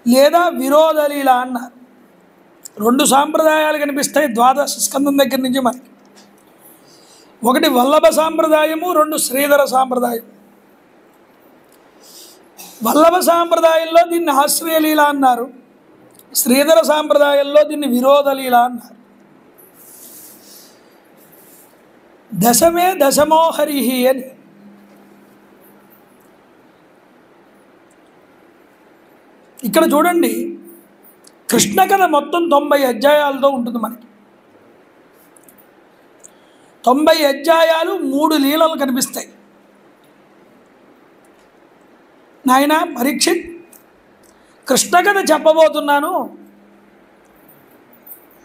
లేదా విరోధ లీల అన్నారు. రెండు సాంప్రదాయాలు కనిపిస్తాయి ద్వాదశ స్కందం దగ్గర నుంచి మనకి. ఒకటి వల్లభ సాంప్రదాయము, రెండు శ్రీధర సాంప్రదాయం. వల్లభ సాంప్రదాయంలో దీన్ని ఆశ్రయలీల అన్నారు, శ్రీధర సాంప్రదాయంలో దీన్ని విరోధ లీల అన్నారు. దశమే దశమో హరిహి అని. ఇక్కడ చూడండి, కృష్ణ కథ మొత్తం 90 అధ్యాయాలతో ఉంటుంది మనకి. 90 అధ్యాయాలు 3 లీలలు కనిపిస్తాయి. నాయన పరీక్షిత్, కృష్ణ కథ చెప్పబోతున్నాను,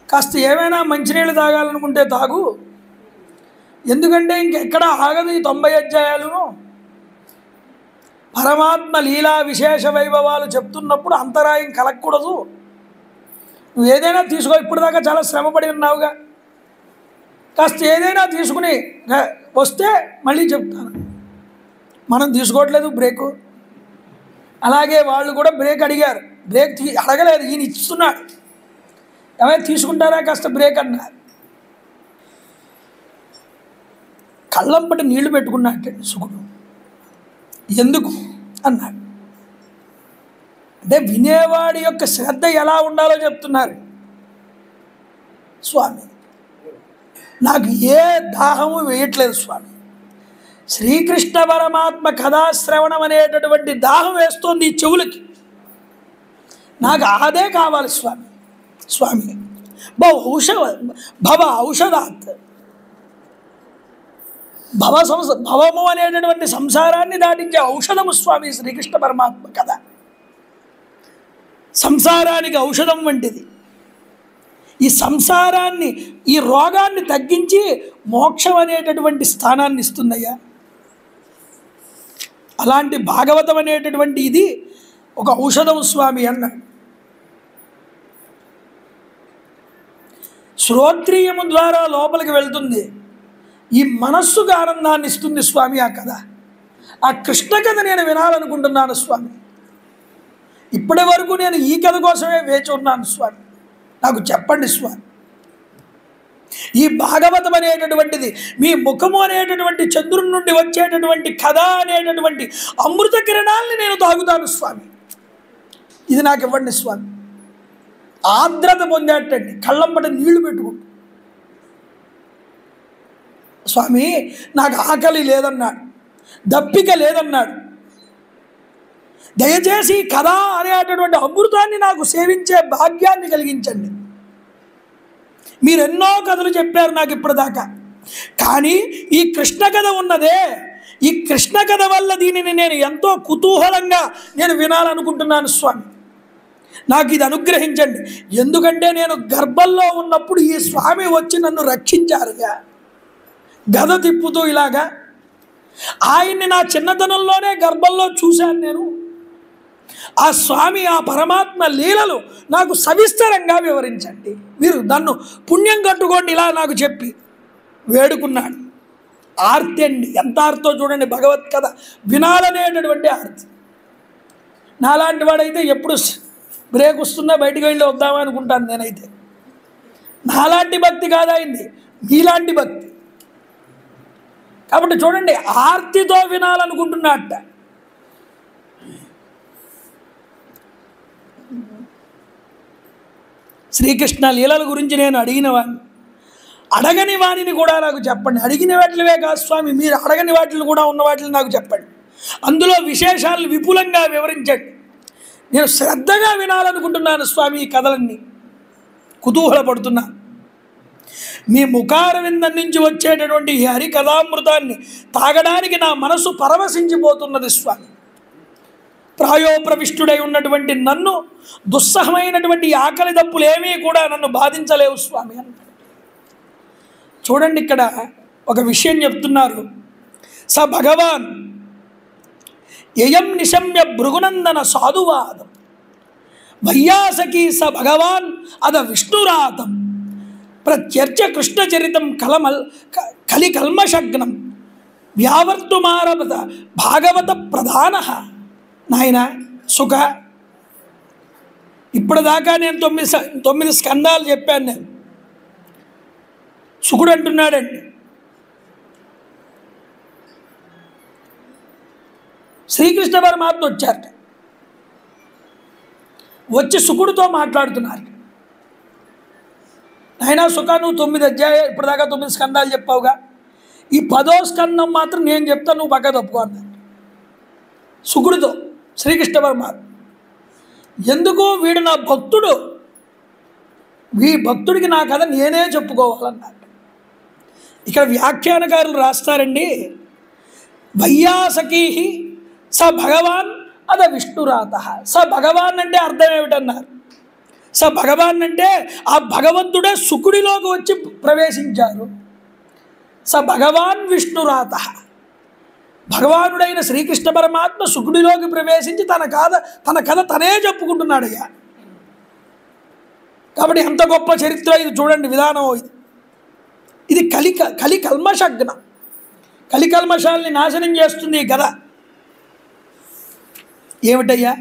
కాస్త ఏమైనా మంచినీళ్ళు తాగాలనుకుంటే తాగు, ఎందుకంటే ఇంకెక్కడ ఆగదు ఈ 90 అధ్యాయాలను. పరమాత్మ లీలా విశేష వైభవాలు చెప్తున్నప్పుడు అంతరాయం కలగకూడదు, నువ్వు ఏదైనా తీసుకో, ఇప్పటిదాకా చాలా శ్రమపడి ఉన్నావుగా, కాస్త ఏదైనా తీసుకుని వస్తే మళ్ళీ చెప్తాను. మనం తీసుకోవట్లేదు బ్రేకు. అలాగే వాళ్ళు కూడా బ్రేక్ అడిగారు, బ్రేక్ అడగలేదు, ఈయన ఇస్తున్నాడు. ఏమైనా తీసుకుంటారా కాస్త బ్రేక్ అన్నారు. కళ్ళంపటి నీళ్లు పెట్టుకున్నట్టు సుకుడు. ఎందుకు అన్నాడు. అంటే వినేవాడి యొక్క శ్రద్ధ ఎలా ఉండాలో చెప్తున్నారు స్వామి. నాకు ఏ దాహము వేయట్లేదు స్వామి, శ్రీకృష్ణ పరమాత్మ కథాశ్రవణం అనేటటువంటి దాహం వేస్తోంది ఈ చెవులకి, నాకు అదే కావాలి స్వామి. స్వామి భవ ఔషధాత్, భవము అనేటటువంటి సంసారాన్ని దాటించే ఔషధము స్వామి శ్రీకృష్ణ పరమాత్మ కథ. సంసారానికి ఔషధం వంటిది. ఈ సంసారాన్ని, ఈ రోగాన్ని తగ్గించి మోక్షం అనేటటువంటి స్థానాన్ని ఇస్తుందయ్యా. అలాంటి భాగవతం అనేటటువంటి ఇది ఒక ఔషధం స్వామి అన్నాడు. శ్రోత్రియము ద్వారా లోపలికి వెళ్తుంది, ఈ మనస్సుకు ఆనందాన్ని ఇస్తుంది స్వామి ఆ కథ. ఆ కృష్ణ కథ నేను వినాలనుకుంటున్నాను స్వామి. ఇప్పటి వరకు నేను ఈ కథ కోసమే వేచి ఉన్నాను స్వామి, నాకు చెప్పండి స్వామి. ఈ భాగవతం అనేటటువంటిది మీ ముఖము అనేటటువంటి చంద్రుని నుండి వచ్చేటటువంటి కథ అనేటటువంటి అమృత కిరణాలని నేను తాగుతాను స్వామి, ఇది నాకు ఇవ్వండి స్వామి. ఆర్ద్రత పొందేటండి, కళ్ళంపట నీళ్లు పెట్టుకుంటూ, స్వామి నాకు ఆకలి లేదన్నాడు, దప్పిక లేదన్నాడు, దయచేసి కథ అనేటటువంటి అమృతాన్ని నాకు సేవించే భాగ్యాన్ని కలిగించండి. మీరు ఎన్నో కథలు చెప్పారు నాకు ఇప్పటిదాకా, కానీ ఈ కృష్ణ కథ ఉన్నదే, ఈ కృష్ణ కథ వల్ల దీనిని నేను ఎంతో కుతూహలంగా నేను వినాలనుకుంటున్నాను స్వామి, నాకు ఇది అనుగ్రహించండి. ఎందుకంటే నేను గర్భంలో ఉన్నప్పుడు ఈ స్వామి వచ్చి నన్ను రక్షించారుగా, గద తిప్పుతూ ఇలాగా. ఆయన్ని నా చిన్నతనంలోనే గర్భంలో చూశాను నేను. ఆ స్వామి, ఆ పరమాత్మ లీలలు నాకు సవిస్తరంగా వివరించండి, మీరు నన్ను పుణ్యం కట్టుకోండి ఇలా నాకు చెప్పి వేడుకున్నాడు. ఆర్తి అండి, ఎంత ఆర్తో చూడండి, భగవత్ కథ వినాలనేటటువంటి ఆర్తి. నాలాంటి వాడైతే ఎప్పుడు బ్రేక్ వస్తుందా బయటికి వెళ్ళి వద్దామా అనుకుంటాను నేనైతే. నాలాంటి భక్తి కాదైంది, మీలాంటి భక్తి. కాబట్టి చూడండి, ఆర్తితో వినాలనుకుంటున్నట్ట. శ్రీకృష్ణ లీలల గురించి నేను అడిగిన వాడిని, అడగని వాడిని కూడా నాకు చెప్పండి. అడిగిన వాటివే కాదు స్వామి, మీరు అడగని వాటిని కూడా ఉన్న వాటిని నాకు చెప్పండి. అందులో విశేషాలను విపులంగా వివరించండి. నేను శ్రద్ధగా వినాలనుకుంటున్నాను స్వామి ఈ కథలన్నీ, కుతూహలపడుతున్నా. మీ ముఖారవిందం నుంచి వచ్చేటటువంటి ఈ హరికథామృతాన్ని తాగడానికి నా మనసు పరవశించిపోతున్నది స్వామి. ప్రాయోప్రవిష్టుడై ఉన్నటువంటి నన్ను దుస్సహమైనటువంటి ఆకలి దప్పులు ఏమీ కూడా నన్ను బాధించలేవు స్వామి అన్నాడు. చూడండి, ఇక్కడ ఒక విషయం చెప్తున్నారు. స భగవాన్ యయం నిశమ్య భృగునందన సాధువాదం వైయాసకి స భగవాన్ అద విష్ణురాతం ప్రత్యర్చ కృష్ణచరితం కలికల్మషగ్నం వ్యావర్తుమారభత భాగవత ప్రధాన. నాయన సుఖ, ఇప్పటిదాకా నేను 9 స్కందాలు చెప్పాను. నేను శుకుడు అంటున్నాడండి, శ్రీకృష్ణ పరమాత్మ వచ్చారట. వచ్చి శుకుడితో మాట్లాడుతున్నారు. అయినా సుఖ, నువ్వు 9 అధ్యాయాలు ఇప్పటిదాకా 9 స్కందాలు చెప్పావుగా, ఈ 10వ స్కందం మాత్రం నేను చెప్తాను, నువ్వు పక్క తప్పుకో అన్నాడు శుకుడితో శ్రీకృష్ణ పరమాత్మ. ఎందుకు? వీడు నా భక్తుడు, ఈ భక్తుడికి నా కథ నేనే చెప్పుకోవాలన్నాడు. ఇక్కడ వ్యాఖ్యానకారులు రాస్తారండి, వైయాసకీ స భగవాన్ అద విష్ణురాత. స భగవాన్ అంటే అర్థం ఏమిటన్నారు? స భగవాన్ అంటే ఆ భగవంతుడే శుకుడిలోకి వచ్చి ప్రవేశించారు. స భగవాన్ విష్ణురాత, భగవానుడైన శ్రీకృష్ణ పరమాత్మ శుకుడిలోకి ప్రవేశించి తన కథ తనే చెప్పుకుంటున్నాడయ్యా. కాబట్టి ఎంత గొప్ప చరిత్ర ఇది చూడండి, విధానం ఇది. కలి కల్మషగ్నం, కలి కల్మషాల్ని నాశనం చేస్తుంది ఈ కథ. ఏమిటయ్యా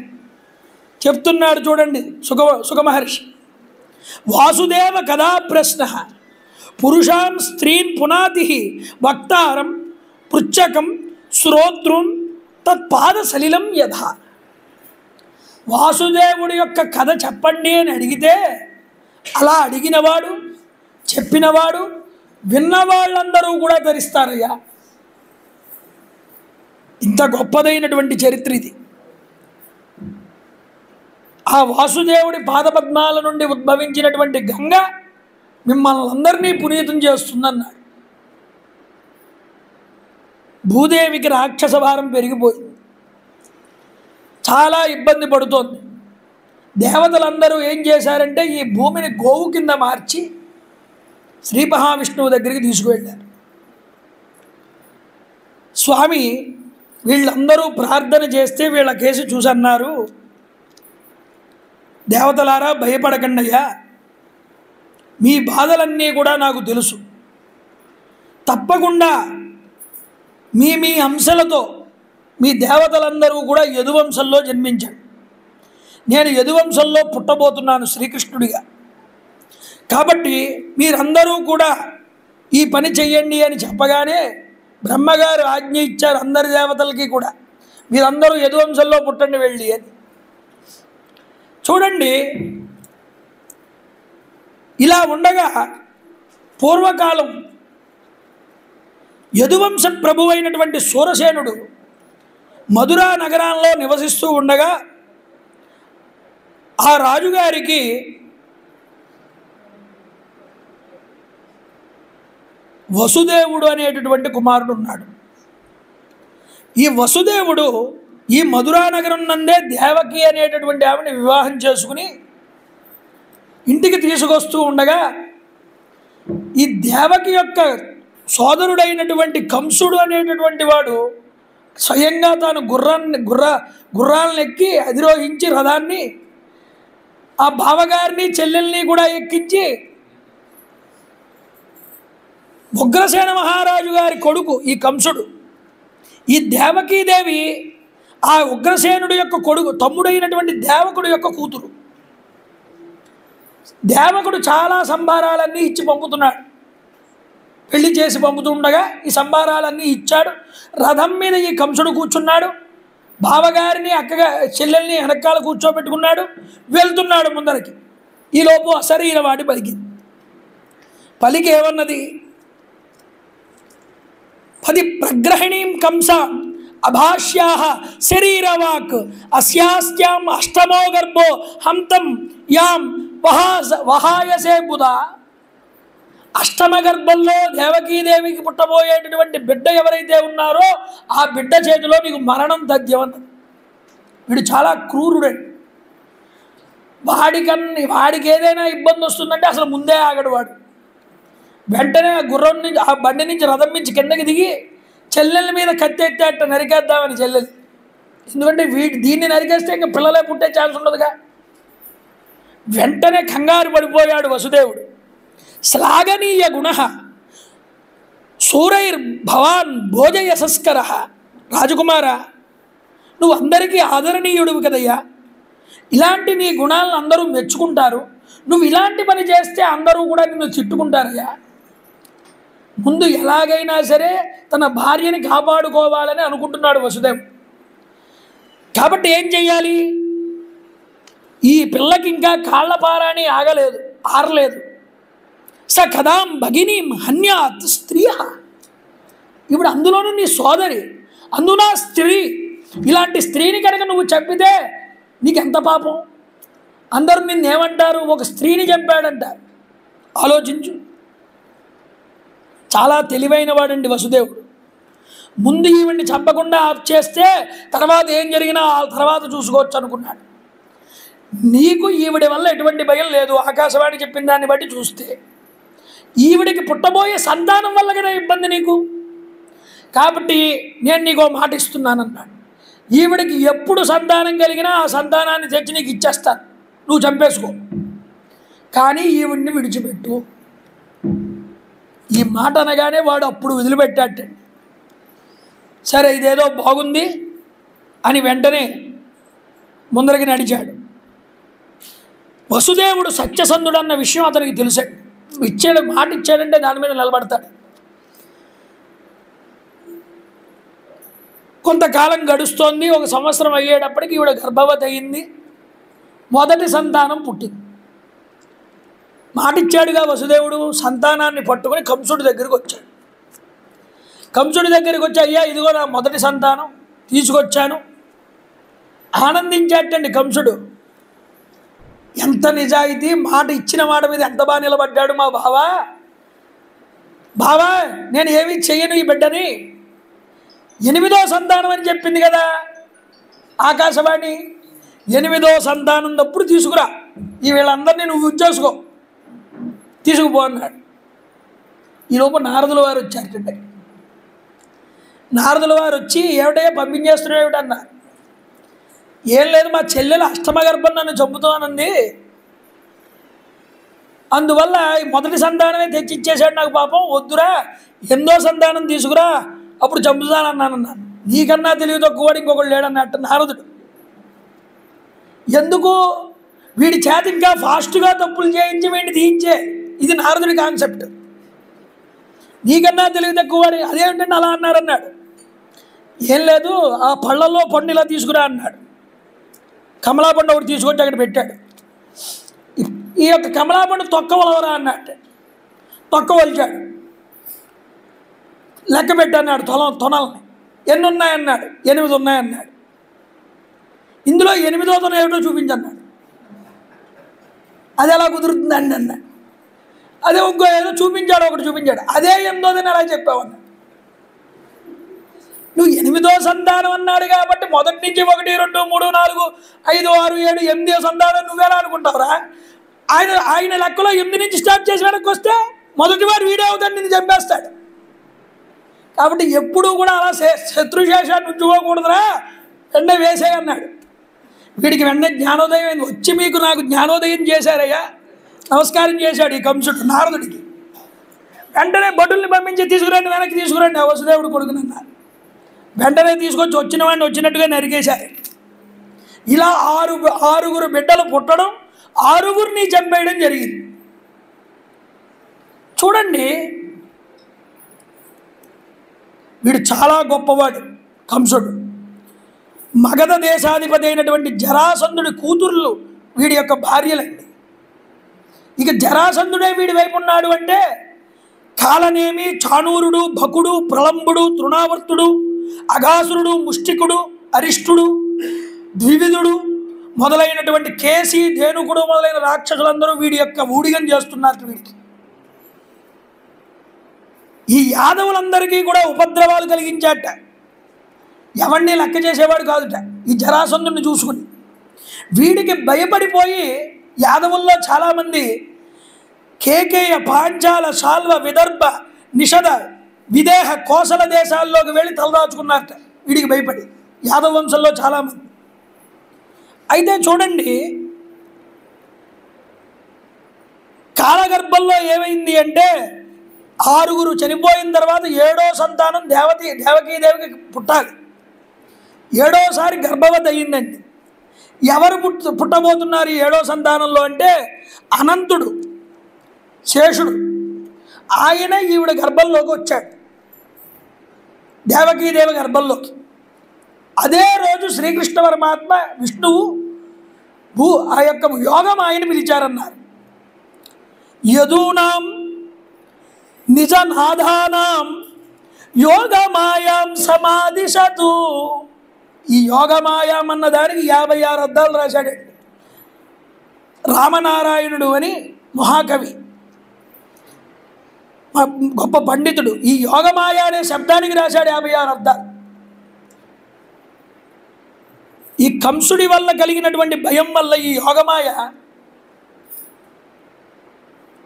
చెప్తున్నాడు చూడండి సుఖమహర్షి. వాసుదేవ కథా ప్రశ్న పురుషాన్ స్త్రీన్ పునాతి వక్తారం పృచ్చకం శ్రోత్రున్ తత్పాద సలిలం యథా. వాసుదేవుడి యొక్క కథ చెప్పండి అని అడిగితే అలా అడిగినవాడు, చెప్పినవాడు, విన్నవాళ్ళందరూ కూడా ధరిస్తారయ్యా. ఇంత గొప్పదైనటువంటి చరిత్ర ఇది. ఆ వాసుదేవుడి పాదపద్మాల నుండి ఉద్భవించినటువంటి గంగ మిమ్మల్ని అందరినీ పునీతం చేస్తుందన్నాడు. భూదేవికి రాక్షస భారం పెరిగిపోయింది, చాలా ఇబ్బంది పడుతోంది. దేవతలందరూ ఏం చేశారంటే ఈ భూమిని గోవు కింద మార్చి శ్రీ మహావిష్ణువు దగ్గరికి తీసుకువెళ్ళారు. స్వామి వీళ్ళందరూ ప్రార్థన చేస్తే వీళ్ళ కేసు చూసన్నారు, దేవతలారా భయపడకండి అయ్యా, మీ బాధలన్నీ కూడా నాకు తెలుసు. తప్పకుండా మీ అంశలతో మీ దేవతలందరూ కూడా యదువంశంలో జన్మించాడు. నేను యదువంశంలో పుట్టబోతున్నాను శ్రీకృష్ణుడిగా. కాబట్టి మీరందరూ కూడా ఈ పని చెయ్యండి అని చెప్పగానే బ్రహ్మగారు ఆజ్ఞ ఇచ్చారు అందరి దేవతలకి కూడా, మీరందరూ యదువంశంలో పుట్టండి వెళ్ళి అని. చూడండి, ఇలా ఉండగా పూర్వకాలం యదువంశ ప్రభు అయినటువంటి సూరసేనుడు మధురా నగరంలో నివసిస్తూ ఉండగా ఆ రాజుగారికి వసుదేవుడు అనేటటువంటి కుమారుడు ఉన్నాడు. ఈ వసుదేవుడు ఈ మధురా నగరం నందే దేవకి అనేటటువంటి ఆవిడని వివాహం చేసుకుని ఇంటికి తీసుకొస్తూ ఉండగా ఈ దేవకి యొక్క సోదరుడైనటువంటి కంసుడు అనేటటువంటి వాడు స్వయంగా తాను గుర్రాలను ఎక్కి అధిరోహించి రథాన్ని ఆ బావగారిని చెల్లెల్ని కూడా ఎక్కించి ఉగ్రసేన మహారాజు గారి కొడుకు ఈ కంసుడు, ఈ దేవకీదేవి ఆ ఉగ్రసేనుడు యొక్క కొడుకు, తమ్ముడైనటువంటి దేవకుడు యొక్క కూతురు. దేవకుడు చాలా సంభారాలన్నీ ఇచ్చి పంపుతున్నాడు, పెళ్లి చేసి పంపుతుండగా ఈ సంభారాలన్నీ ఇచ్చాడు. రథం మీద ఈ కంసుడు కూర్చున్నాడు, బావగారిని అక్కగా చెల్లెల్ని వెనకాల కూర్చోబెట్టుకున్నాడు, వెళ్తున్నాడు ముందరికి. ఈలోపు అశరీర వాడి పలికింది. పలికి ఏమన్నది? పది ప్రగ్రహిణీం కంసాం అభాష్యా శరీరవాక్ అస్యాస్యాం అష్టమో గర్భో హంతం యాం వహాయసే బుధ. అష్టమ గర్భంలో దేవకీదేవికి పుట్టబోయేటటువంటి బిడ్డ ఎవరైతే ఉన్నారో ఆ బిడ్డ చేతిలో నీకు మరణం తథ్యమన్నది. వీడు చాలా క్రూరుడండి. వాడికి ఏదైనా ఇబ్బంది వస్తుందంటే అసలు ముందే ఆగడు వాడు. వెంటనే గుర్రం నుంచి ఆ బండి నుంచి రథం నుంచి కిందకి దిగి చెల్లెల మీద కత్తెత్తే నరికేద్దామని చెల్లెలు. ఎందుకంటే దీన్ని నరికేస్తే ఇంకా పిల్లలే పుట్టే ఛాన్స్ ఉండదుగా. వెంటనే కంగారు పడిపోయాడు వసుదేవుడు. శ్లాఘనీయ గుణ సూరైర్ భవాన్ భోజయశస్కర. రాజకుమార, నువ్వు అందరికీ ఆదరణీయుడివి కదయ్యా, ఇలాంటి నీ గుణాలను అందరూ మెచ్చుకుంటారు, నువ్వు ఇలాంటి పని చేస్తే అందరూ కూడా నిన్ను తిట్టుకుంటారయ్యా. ముందు ఎలాగైనా సరే తన భార్యని కాపాడుకోవాలని అనుకుంటున్నాడు వసుదేవుడు. కాబట్టి ఏం చెయ్యాలి? ఈ పిల్లకి ఇంకా కాళ్ళపారాని ఆరలేదు. స కదాం భగినీం హన్యాత్ స్త్రీయ. ఇప్పుడు అందులోనూ నీ సోదరి, అందున స్త్రీ, ఇలాంటి స్త్రీని కనుక నువ్వు చంపితే నీకెంత పాపం. అందరూ నిన్నేమంటారు? ఒక స్త్రీని చంపాడంటారు. ఆలోచించు. చాలా తెలివైన వాడండి వసుదేవుడు. ముందు ఈవిడ్ని చంపకుండా ఆఫ్ చేస్తే తర్వాత ఏం జరిగినా ఆ తర్వాత చూసుకోవచ్చు అనుకున్నాడు. నీకు ఈవిడి వల్ల ఎటువంటి భయం లేదు. ఆకాశవాణి చెప్పిన దాన్ని బట్టి చూస్తే ఈవిడికి పుట్టబోయే సంతానం వల్ల కదా ఇబ్బంది నీకు. కాబట్టి నేను నీకు మాట ఇస్తున్నానన్నాడు. ఈవిడికి ఎప్పుడు సంతానం కలిగినా ఆ సంతానాన్ని తెచ్చి నీకు ఇచ్చేస్తాను, నువ్వు చంపేసుకో, కానీ ఈవిడిని విడిచిపెట్టు. ఈ మాట అనగానే వాడు అప్పుడు వదిలిపెట్టాడు. సరే ఇదేదో బాగుంది అని వెంటనే ముందరికి నడిచాడు. వసుదేవుడు సత్యసంధుడు అన్న విషయం అతనికి తెలిసాడు. మాట ఇచ్చాడంటే దాని మీద నిలబడతాడు. కొంతకాలం గడుస్తోంది. 1 సంవత్సరం అయ్యేటప్పటికి ఈవిడ గర్భవతి అయింది. మొదటి సంతానం పుట్టింది. మాటిచ్చాడుగా వసుదేవుడు. సంతానాన్ని పట్టుకొని కంసుడి దగ్గరికి వచ్చాడు. కంసుడి దగ్గరికి వచ్చి, అయ్యా ఇదిగో నా మొదటి సంతానం తీసుకొచ్చాను. ఆనందించాటండి కంసుడు. ఎంత నిజాయితీ, మాట ఇచ్చిన మాట మీద ఎంత బాగా నిలబడ్డాడు మా బావా, నేను ఏమీ చెయ్యను ఈ బిడ్డని. 8వ సంతానం అని చెప్పింది కదా ఆకాశవాణి. 8వ సంతానం తప్పుడు తీసుకురా, ఈ వీళ్ళందరినీ నువ్వు ఉంచేసుకో, తీసుకుపో అన్నాడు. ఈలోపు నారదుల వారు వచ్చారటండి. నారదుల వారు వచ్చి, ఏమిటయ్యా పంపించేస్తున్నావు ఏమిటన్నారు. ఏం లేదు, మా చెల్లెలు అష్టమగర్భం నన్ను చంపుతానంది, అందువల్ల ఈ మొదటి సంతానమే తెచ్చిచ్చేసాడు నాకు. పాపం వద్దురా, 8వ సంతానం తీసుకురా, అప్పుడు చంపుతానన్నాను. నీకన్నా తెలివి తక్కువవాడు ఇంకొకడు లేడన్నట్టు నారదుడు. ఎందుకు? వీడి చేత ఇంకా ఫాస్ట్గా తప్పులు చేయించి వీడిని తీయించే, ఇది నారదుడి కాన్సెప్ట్. నీకన్నా తెలివి తక్కువవాడు అదేమిటంటే అలా అన్నాడు. ఏం లేదు, ఆ పళ్ళల్లో పండు ఇలా తీసుకురా అన్నాడు. కమలాపండు ఒకటి తీసుకొచ్చి అక్కడ పెట్టాడు. ఈ యొక్క కమలాపండు తొక్క వలవరా అన్నట్టు తొక్క వలిచాడు. లెక్క పెట్టన్నాడు తొనల్ని. ఎన్ని ఉన్నాయన్నాడు. 8 ఉన్నాయన్నాడు. ఇందులో 8వ తొన ఏమిటో చూపించన్నాడు. అది ఎలా కుదురుతుందండి అన్నాడు. అదే ఇంకో ఏదో చూపించాడు, ఒకటి చూపించాడు. అదే 8వదని అలా చెప్పావన్నాడు. నువ్వు 8వ సంతానం అన్నాడు కాబట్టి మొదటి నుంచి 1, 2, 3, 4, 5, 6, 7, 8వ సంతానం నువ్వేలా అనుకుంటావురా? ఆయన లెక్కలో 8 నుంచి స్టార్ట్ చేసి వెనక్కి వస్తే మొదటివాడు వీడే అవుతాడు, నిన్ను చంపేస్తాడు. కాబట్టి ఎప్పుడూ కూడా అలా శత్రుశేషాన్ని ఉంచుకోకూడదురా, వెంటనే వేసే అన్నాడు. వీడికి వెంటనే జ్ఞానోదయం అయింది. వచ్చి మీకు నాకు జ్ఞానోదయం చేశారయ్యా, నమస్కారం చేశాడు ఈ కంసుడు నారదుడికి. వెంటనే భటుల్ని పంపించి తీసుకురండి, వెనక్కి తీసుకురండి ఆ వసుదేవుడు కొడుకునన్నారు. వెంటనే తీసుకొచ్చి వచ్చిన వాడిని వచ్చినట్టుగా నరికేశారు. ఇలా 6 బిడ్డలు పుట్టడం, 6 చంపేయడం జరిగింది. చూడండి, వీడు చాలా గొప్పవాడు కంసుడు. మగధ దేశాధిపతి అయినటువంటి జరాసంధుడి కూతుర్లు వీడి యొక్క భార్యలండి. ఇక జరాసంధుడే వీడి వైపు ఉన్నాడు అంటే కాలనేమి, చాణూరుడు, భకుడు, ప్రలంబుడు, తృణావర్తుడు, అఘాసురుడు, ముష్టికుడు, అరిష్టుడు, ద్వివిధుడు మొదలైనటువంటి కేసి, ధేనుకుడు మొదలైన రాక్షసులందరూ వీడి యొక్క ఊడిగం చేస్తున్నారు వీడికి. ఈ యాదవులందరికీ కూడా ఉపద్రవాలు కలిగించాట. ఎవరిని లెక్క చేసేవాడు కాదుట ఈ జరాసంధుడిని చూసుకుని. వీడికి భయపడిపోయి యాదవుల్లో చాలామంది కేకేయ, పాంచాల, శాల్వ, విదర్భ, నిషద, విదేహ, కోసల దేశాల్లోకి వెళ్ళి తలదాచుకున్నారట వీడికి భయపడి, యాదవ వంశంలో చాలామంది. అయితే చూడండి, కాలగర్భంలో ఏమైంది అంటే 6 చనిపోయిన తర్వాత 7వ సంతానం దేవకీదేవికి పుట్టాలి. 7వసారి గర్భవతి అయ్యిందండి. ఎవరు పుట్టబోతున్నారు ఈ 7వ సంతానంలో అంటే అనంతుడు, శేషుడు. ఆయన ఈవిడ గర్భంలోకి వచ్చాడు, దేవకీదేవి గర్భంలోకి. అదే రోజు శ్రీకృష్ణ పరమాత్మ విష్ణువు ఆ యొక్క యోగమాయని పిలిచారన్నారు. యదూనాం నిజనాథానాం యోగమాయాం సమాధిశతు. ఈ యోగమాయాం అన్న దానికి 56 అర్థాలు రాశాడు రామనారాయణుడు అని మహాకవి, గొప్ప పండితుడు. ఈ యోగమాయ అనే శబ్దానికి రాశాడు 56 అర్థాలు. ఈ కంసుడి వల్ల కలిగినటువంటి భయం వల్ల ఈ యోగమాయ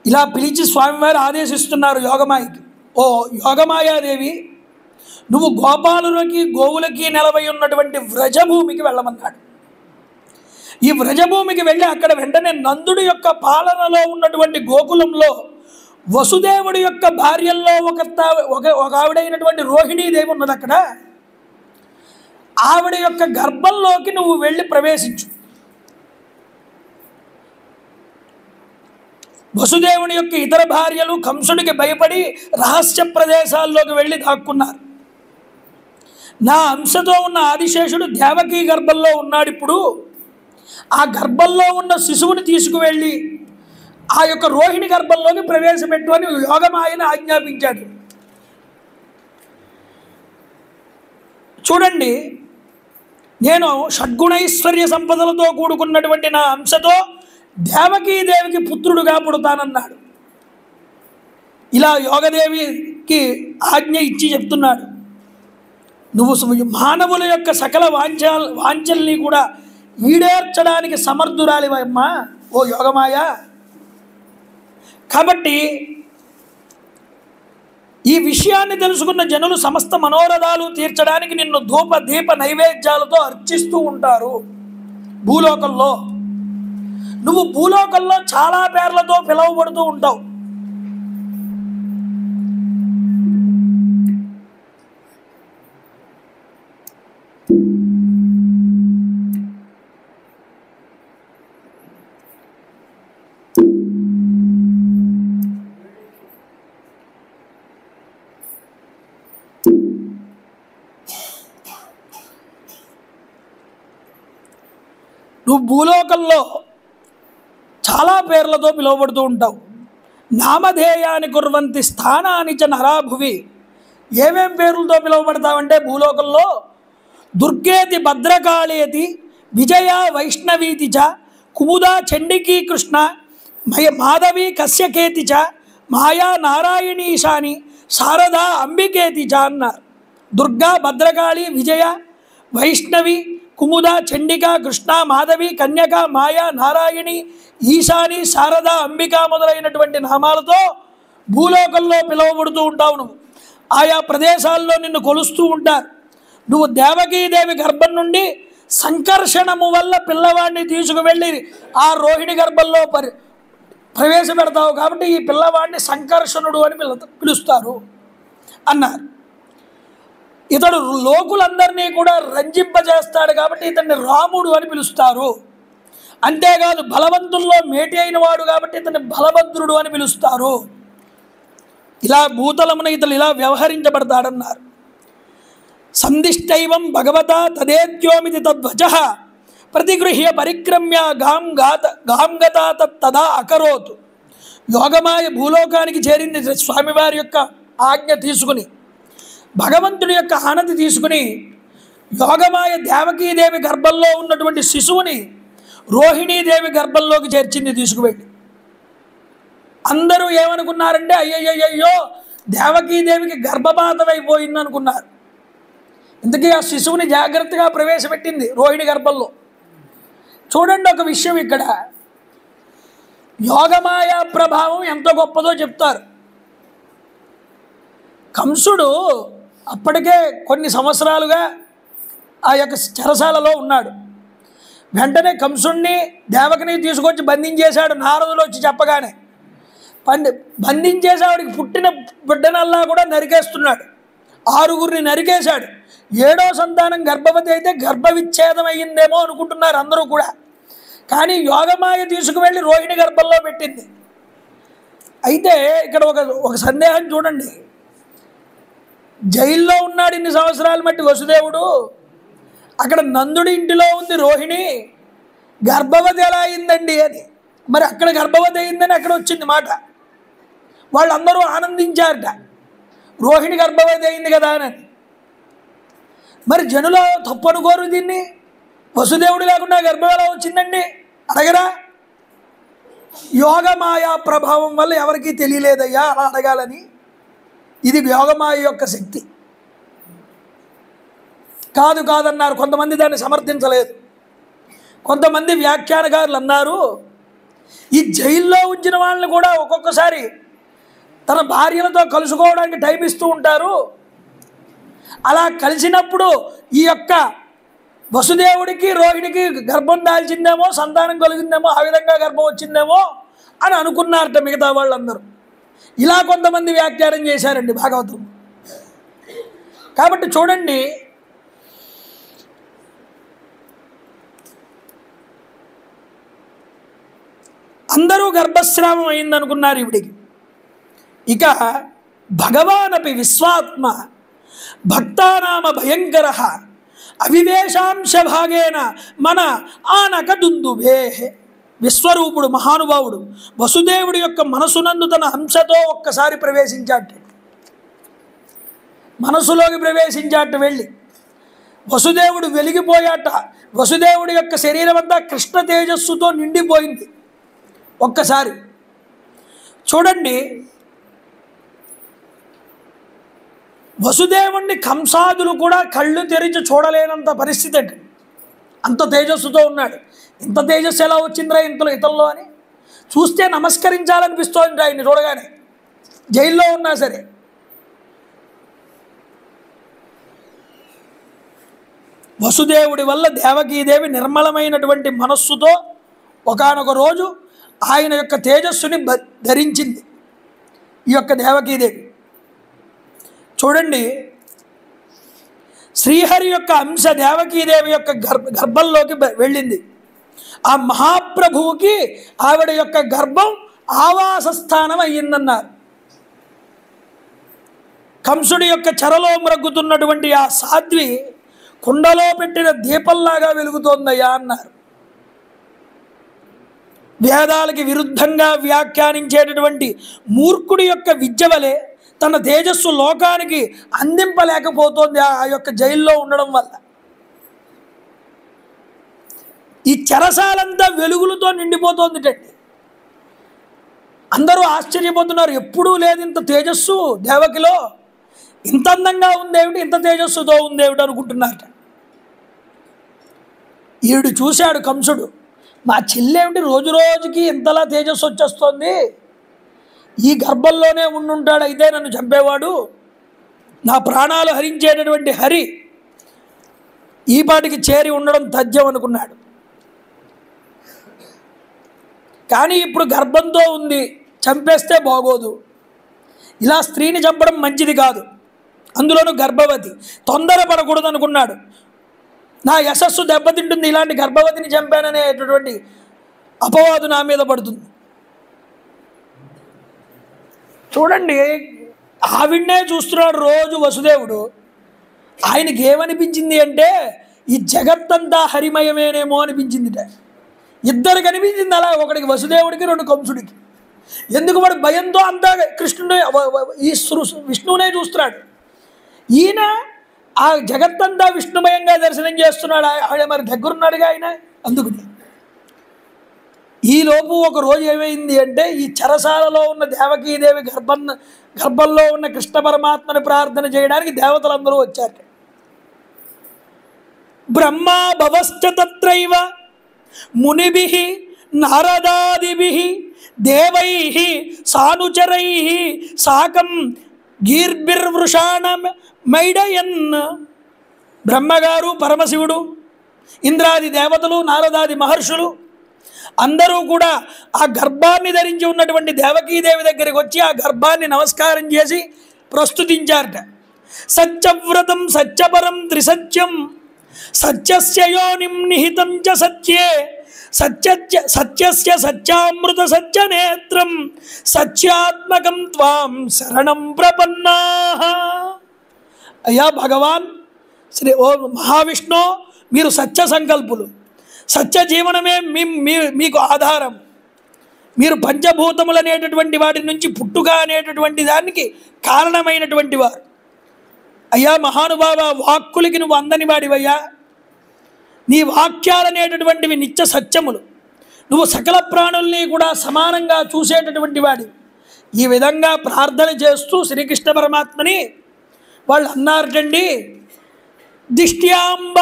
ఇలా పిలిచి స్వామివారు ఆదేశిస్తున్నారు యోగమాయకి, ఓ యోగమాయాదేవి, నువ్వు గోపాలులకి గోవులకి నెలవై ఉన్నటువంటి వ్రజభూమికి వెళ్ళమన్నాడు. ఈ వ్రజభూమికి వెళ్ళి అక్కడ వెంటనే నందుడి యొక్క పాలనలో ఉన్నటువంటి గోకులంలో వసుదేవుడి యొక్క భార్యల్లో ఒక ఆవిడైనటువంటి రోహిణీదేవి ఉన్నది. అక్కడ ఆవిడ యొక్క గర్భంలోకి నువ్వు వెళ్ళి ప్రవేశించు. వసుదేవుని యొక్క ఇతర భార్యలు కంసుడికి భయపడి రహస్య ప్రదేశాల్లోకి వెళ్ళి దాక్కున్నారు. నా అంశతో ఉన్న ఆదిశేషుడు దేవకీ గర్భంలో ఉన్నాడు. ఇప్పుడు ఆ గర్భంలో ఉన్న శిశువుని తీసుకువెళ్ళి ఆ యొక్క రోహిణి గర్భంలోకి ప్రవేశపెట్టు అని యోగమాయను ఆజ్ఞాపించాడు. చూడండి, నేను షడ్గుణైశ్వర్య సంపదలతో కూడుకున్నటువంటి నా అంశతో దేవకీదేవికి పుత్రుడుగా పుడతానన్నాడు. ఇలా యోగదేవికి ఆజ్ఞ ఇచ్చి చెప్తున్నాడు, నువ్వు మానవుల యొక్క సకల వాంఛల్ని కూడా ఈడేర్చడానికి సమర్థురాలివమ్మా ఓ యోగమాయ. కాబట్టి ఈ విషయాన్ని తెలుసుకున్న జనులు సమస్త మనోరథాలు తీర్చడానికి నిన్ను ధూప దీప నైవేద్యాలతో అర్చిస్తూ ఉంటారు. భూలోకంలో నువ్వు భూలోకంలో చాలా పేర్లతో పిలువబడుతూ ఉంటావు. నువ్వు భూలోకంలో చాలా పేర్లతో పిలువబడుతూ ఉంటావు. నామధేయాన్ని కుర్వంతి స్థానాన్ని చ నరాభువి. ఏమేం పేర్లతో పిలువబడతావంటే భూలోకంలో దుర్గేతి భద్రకాళేతి విజయ వైష్ణవీతి చ కుముదా చండికీ కృష్ణ మాధవి కశ్యకేతి చ మాయా నారాయణీశాని శారదా అంబికేతి చ అన్నారు. దుర్గా, భద్రకాళి, విజయ, వైష్ణవి, కుముద, చండిక, కృష్ణ, మాధవి, కన్యక, మాయా, నారాయణి, ఈశాని, శారద, అంబిక మొదలైనటువంటి నామాలతో భూలోకంలో పిలువబడుతూ ఉంటావు. నువ్వు ఆయా ప్రదేశాల్లో నిన్ను కొలుస్తూ ఉంటారు. నువ్వు దేవకీదేవి గర్భం నుండి సంకర్షణము వల్ల పిల్లవాడిని తీసుకువెళ్ళి ఆ రోహిణి గర్భంలో ప్రవేశపెడతావు. కాబట్టి ఈ పిల్లవాడిని సంకర్షణుడు అని పిలుస్తారు అన్నారు. ఇతడు లోకులందరినీ కూడా రంజింపజేస్తాడు కాబట్టి ఇతన్ని రాముడు అని పిలుస్తారు. అంతేకాదు బలవంతుల్లో మేటి అయిన వాడు కాబట్టి ఇతన్ని బలభద్రుడు అని పిలుస్తారు. ఇలా భూతలమున ఇతడు ఇలా వ్యవహరించబడతాడన్నారు. సందిష్టైవం భగవత తదేత్యోమితి తద్వచ ప్రతిగృహ్య పరిక్రమ్య గాం గతా తదా అకరోతు. యోగమాయ భూలోకానికి చేరింది స్వామివారి యొక్క ఆజ్ఞ తీసుకుని, భగవంతుడి యొక్క ఆనతి తీసుకుని యోగమాయ దేవకీదేవి గర్భంలో ఉన్నటువంటి శిశువుని రోహిణీదేవి గర్భంలోకి చేర్చింది తీసుకువెళ్ళి. అందరూ ఏమనుకున్నారంటే అయ్యయ్యో దేవకీదేవికి గర్భపాతం అయిపోయింది అనుకున్నారు. ఇంతకీ ఆ శిశువుని జాగ్రత్తగా ప్రవేశపెట్టింది రోహిణి గర్భంలో. చూడండి ఒక విషయం, ఇక్కడ యోగమాయ ప్రభావం ఎంత గొప్పదో చెప్తారు. కంసుడు అప్పటికే కొన్ని సంవత్సరాలుగా ఆ యొక్క చెరసాలలో ఉన్నాడు. వెంటనే కంసుడిని దేవకిని తీసుకొచ్చి బంధించేశాడు. నారదులు వచ్చి చెప్పగానే బంధించేసాడికి పుట్టిన బిడ్డనల్లా కూడా నరికేస్తున్నాడు. 6గురిని నరికేశాడు. ఏడో సంతానం గర్భవతి అయితే గర్భ విచ్ఛేదం అయ్యిందేమో అనుకుంటున్నారు అందరూ కూడా. కానీ యోగమాయ తీసుకువెళ్ళి రోహిణి గర్భంలో పెట్టింది. అయితే ఇక్కడ ఒక సందేహం చూడండి. జైల్లో ఉన్నాడు ఇన్ని సంవత్సరాలు బట్టి వసుదేవుడు, అక్కడ నందుడి ఇంటిలో ఉంది రోహిణి, గర్భవతి ఎలా అయిందండి అని. మరి అక్కడ గర్భవతి అయిందని అక్కడ వచ్చింది మాట. వాళ్ళందరూ ఆనందించారట, రోహిణి గర్భవతి అయింది కదా అని. మరి జనులు తప్పనుకోరు దీన్ని, వసుదేవుడు లేకుండా గర్భం ఎలా వచ్చిందండి అడగరా? యోగమాయా ప్రభావం వల్ల ఎవరికీ తెలియలేదయ్యా అలా అడగాలని. ఇది యోగమాయ యొక్క శక్తి. కాదన్నారు కొంతమంది, దాన్ని సమర్థించలేదు. కొంతమంది వ్యాఖ్యానకారులు అన్నారు, ఈ జైల్లో ఉంచిన వాళ్ళని కూడా ఒక్కొక్కసారి తన భార్యలతో కలుసుకోవడానికి టైం ఇస్తూ ఉంటారు. అలా కలిసినప్పుడు ఈ యొక్క వసుదేవుడికి రోహిణికి గర్భం దాల్చిందేమో, సంతానం కలిగిందేమో, ఆ విధంగా గర్భం వచ్చిందేమో అని అనుకున్నారట మిగతా వాళ్ళందరూ. ఇలా కొంతమంది వ్యాఖ్యానం చేశారండి భాగవతం. కాబట్టి చూడండి, అందరూ గర్భస్రావం అయిందనుకున్నారు ఇవిడికి. ఇక భగవానపి విశ్వాత్మ భక్తానామ భయంకర అవివేశాంశ భాగేన మన ఆనక దుందుభే. విశ్వరూపుడు మహానుభావుడు వసుదేవుడి యొక్క మనసునందు తన అంశతో ఒక్కసారి ప్రవేశించాట. మనసులోకి ప్రవేశించాట వెళ్ళి వసుదేవుడు వెలిగిపోయాట. వసుదేవుడి యొక్క శరీరం అంతా కృష్ణ తేజస్సుతో నిండిపోయింది. ఒక్కసారి చూడండి, వసుదేవుణ్ణి కంసాదులు కూడా కళ్ళు తెరిచి చూడలేనంత పరిస్థితి అండి. అంత తేజస్సుతో ఉన్నాడు. ఇంత తేజస్సు ఎలా వచ్చిందిరా ఇతల్లో అని చూస్తే నమస్కరించాలనిపిస్తోంది ఆయన్ని చూడగానే, జైల్లో ఉన్నా సరే. వసుదేవుడి వల్ల దేవకీదేవి నిర్మలమైనటువంటి మనస్సుతో ఒకానొక రోజు ఆయన యొక్క తేజస్సుని ధరించింది ఈ యొక్క దేవకీదేవి. చూడండి, శ్రీహరి యొక్క అంశ దేవకీదేవి యొక్క గర్భంలోకి వెళ్ళింది. ఆ మహాప్రభువుకి ఆవిడ యొక్క గర్భం ఆవాస స్థానం అయ్యిందన్నారు. కంసుడి యొక్క చెరలో మ్రగ్గుతున్నటువంటి ఆ సాధ్వి కుండలో పెట్టిన దీపంలాగా వెలుగుతోందయ్యా అన్నారు. వేదాలకి విరుద్ధంగా వ్యాఖ్యానించేటటువంటి మూర్ఖుడి యొక్క విద్య వలె తన తేజస్సు లోకానికి అందింపలేకపోతోంది ఆ యొక్క జైల్లో ఉండడం వల్ల. ఈ చెరసాలంతా వెలుగులతో నిండిపోతోందిటండి. అందరూ ఆశ్చర్యపోతున్నారు, ఎప్పుడూ లేదు ఇంత తేజస్సు దేవకిలో, ఇంత అందంగా ఉందేమిటి, ఇంత తేజస్సుతో ఉందేమిటి అనుకుంటున్నారట. ఈడు చూశాడు కంసుడు, మా చెల్లెమిటి రోజు రోజుకి ఇంతలా తేజస్సు వచ్చేస్తోంది, ఈ గర్భంలోనే ఉండుంటాడు అయితే నన్ను చంపేవాడు, నా ప్రాణాలు హరించేటటువంటి హరి ఈ పాటికి చేరి ఉండడం తథ్యం అనుకున్నాడు. కానీ ఇప్పుడు గర్భంతో ఉంది, చంపేస్తే బాగోదు, ఇలా స్త్రీని చంపడం మంచిది కాదు, అందులోనూ గర్భవతి, తొందరపడకూడదు అనుకున్నాడు. నా యశస్సు దెబ్బతింటుంది, ఇలాంటి గర్భవతిని చంపాననేటటువంటి అపవాదు నా మీద పడుతుంది. చూడండి, ఆవిడ్నే చూస్తున్నాడు రోజు వసుదేవుడు. ఆయనకి ఏమనిపించింది అంటే ఈ జగత్తంతా హరిమయమేనేమో అనిపించిందిట. ఇద్దరు కనిపించింది అలా, ఒకడికి వసుదేవుడికి, రెండు కంసుడికి. ఎందుకు వాడు భయంతో అంతా కృష్ణుడు ఈ విష్ణువునే చూస్తున్నాడు. ఈయన ఆ జగత్తంతా విష్ణుమయంగా దర్శనం చేస్తున్నాడు. ఆయన మరి దగ్గరున్నాడుగా ఆయన. అందుకని ఈలోపు ఒక రోజు ఏమైంది అంటే ఈ చెరసాలలో ఉన్న దేవకీదేవి గర్భంలో ఉన్న కృష్ణ పరమాత్మని ప్రార్థన చేయడానికి దేవతలందరూ వచ్చారు. బ్రహ్మా భవశ్చ తత్రైవ మునిభిః నారదాదిభిః దేవైః సానుచరైః సాకం గీర్భిర్వృషాణం మైడయన్. బ్రహ్మగారు, పరమశివుడు, ఇంద్రాది దేవతలు, నారదాది మహర్షులు అందరూ కూడా ఆ గర్భాన్ని ధరించి ఉన్నటువంటి దేవకీదేవి దగ్గరికి వచ్చి ఆ గర్భాన్ని నమస్కారం చేసి ప్రస్తుతించారట. సత్యవ్రతం సత్యపరం త్రిసత్యం సత్యస్య యోనిం నిహితం చ సత్యే సత్యస్య సత్యామృత సత్యనేత్రం సత్యాత్మకం త్వాం శరణం ప్రపన్నాః. అయ్యా భగవాన్ శ్రీ ఓ మహావిష్ణు, మీరు సత్య సంకల్పులు, సత్య జీవనమే మీకు ఆధారం. మీరు పంచభూతములు అనేటటువంటి వాటి నుంచి పుట్టుక అనేటటువంటి దానికి కారణమైనటువంటి వారు. అయ్యా మహానుభావ, వాక్కులకి నువ్వు అందని వాడివయ్యా. నీ వాక్యాలు అనేటటువంటివి నిత్య సత్యములు. నువ్వు సకల ప్రాణుల్ని కూడా సమానంగా చూసేటటువంటి వాడి. ఈ విధంగా ప్రార్థన చేస్తూ శ్రీకృష్ణ పరమాత్మని వాళ్ళు అన్నారటండి, దిష్ట్యాంబ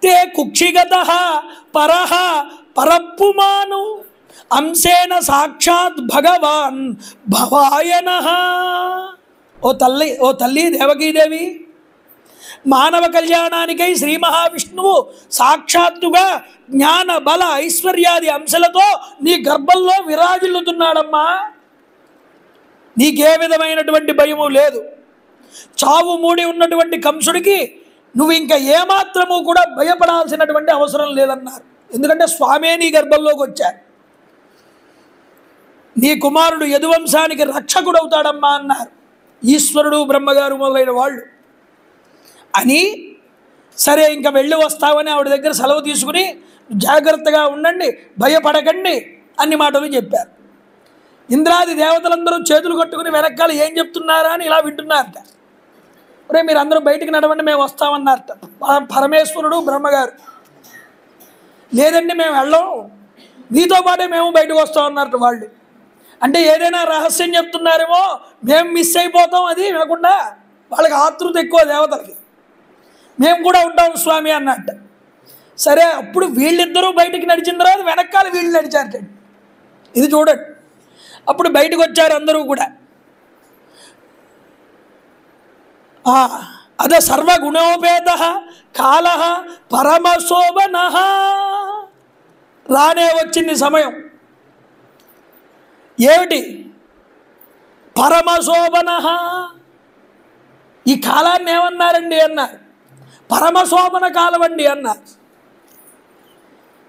తే కుక్షిగత పరహ పరప్పుమాను అంశేన సాక్షాత్ భగవాన్ భవాయనః. ఓ తల్లి దేవకీదేవి, మానవ కళ్యాణానికై శ్రీ మహావిష్ణువు సాక్షాత్తుగా జ్ఞాన బల ఐశ్వర్యాది అంశాలతో నీ గర్భంలో విరాజిల్లుతున్నాడమ్మా. నీకే విధమైనటువంటి భయము లేదు. చావు మూడి ఉన్నటువంటి కంసుడికి నువ్వు ఇంకా ఏమాత్రము కూడా భయపడాల్సినటువంటి అవసరం లేదన్నారు. ఎందుకంటే స్వామే నీ గర్భంలోకి వచ్చారు. నీ కుమారుడు యదువంశానికి రక్షకుడవుతాడమ్మా అన్నారు ఈశ్వరుడు, బ్రహ్మగారు మొదలైన వాళ్ళు అని. సరే ఇంకా వెళ్ళి వస్తావని ఆవిడ దగ్గర సెలవు తీసుకుని జాగ్రత్తగా ఉండండి, భయపడకండి అన్ని మాటలు చెప్పారు. ఇంద్రాది దేవతలందరూ చేతులు కట్టుకుని వెనకాల ఏం చెప్తున్నారా అని ఇలా వింటున్నారట. రే మీరు అందరూ బయటికి నడవండి, మేము వస్తామన్నారట పరమేశ్వరుడు, బ్రహ్మగారు. లేదండి మేము వెళ్ళం, మీతో పాటే మేము బయటకు వస్తామన్నారట వాళ్ళు. అంటే ఏదైనా రహస్యం చెప్తున్నారేమో, మేము మిస్ అయిపోతాం అది వినకుండా. వాళ్ళకి ఆతృత ఎక్కువ దేవతలకి. మేము కూడా ఉంటాం స్వామి అన్నట్టు. సరే అప్పుడు వీళ్ళిద్దరూ బయటికి నడిచిన తర్వాత వెనకాల వీళ్ళు నడిచారట. ఇది చూడండి. అప్పుడు బయటకు వచ్చారు అందరూ కూడా. అద సర్వగుణోపేత కాల పరమశోభన. రానే వచ్చింది సమయం. ఏమిటి? పరమశోభన. ఈ కాలాన్ని ఏమన్నారండి అన్నారు? పరమశోభన కాలం అండి అన్నారు.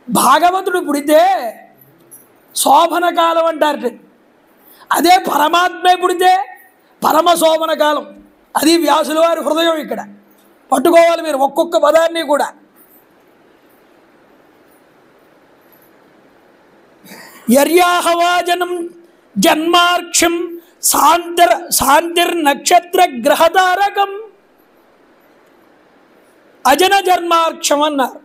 భాగవతుడు పుడితే శోభన కాలం అంటారు. అదే పరమాత్మే పుడితే పరమశోభన కాలం. అది వ్యాసుల వారి హృదయం. ఇక్కడ పట్టుకోవాలి మీరు ఒక్కొక్క పదాన్ని కూడా. యర్యాహవాజనం జన్మార్క్షం శాంతిర్నక్షత్ర గ్రహతారకం. అజన జన్మార్క్షం అన్నారు.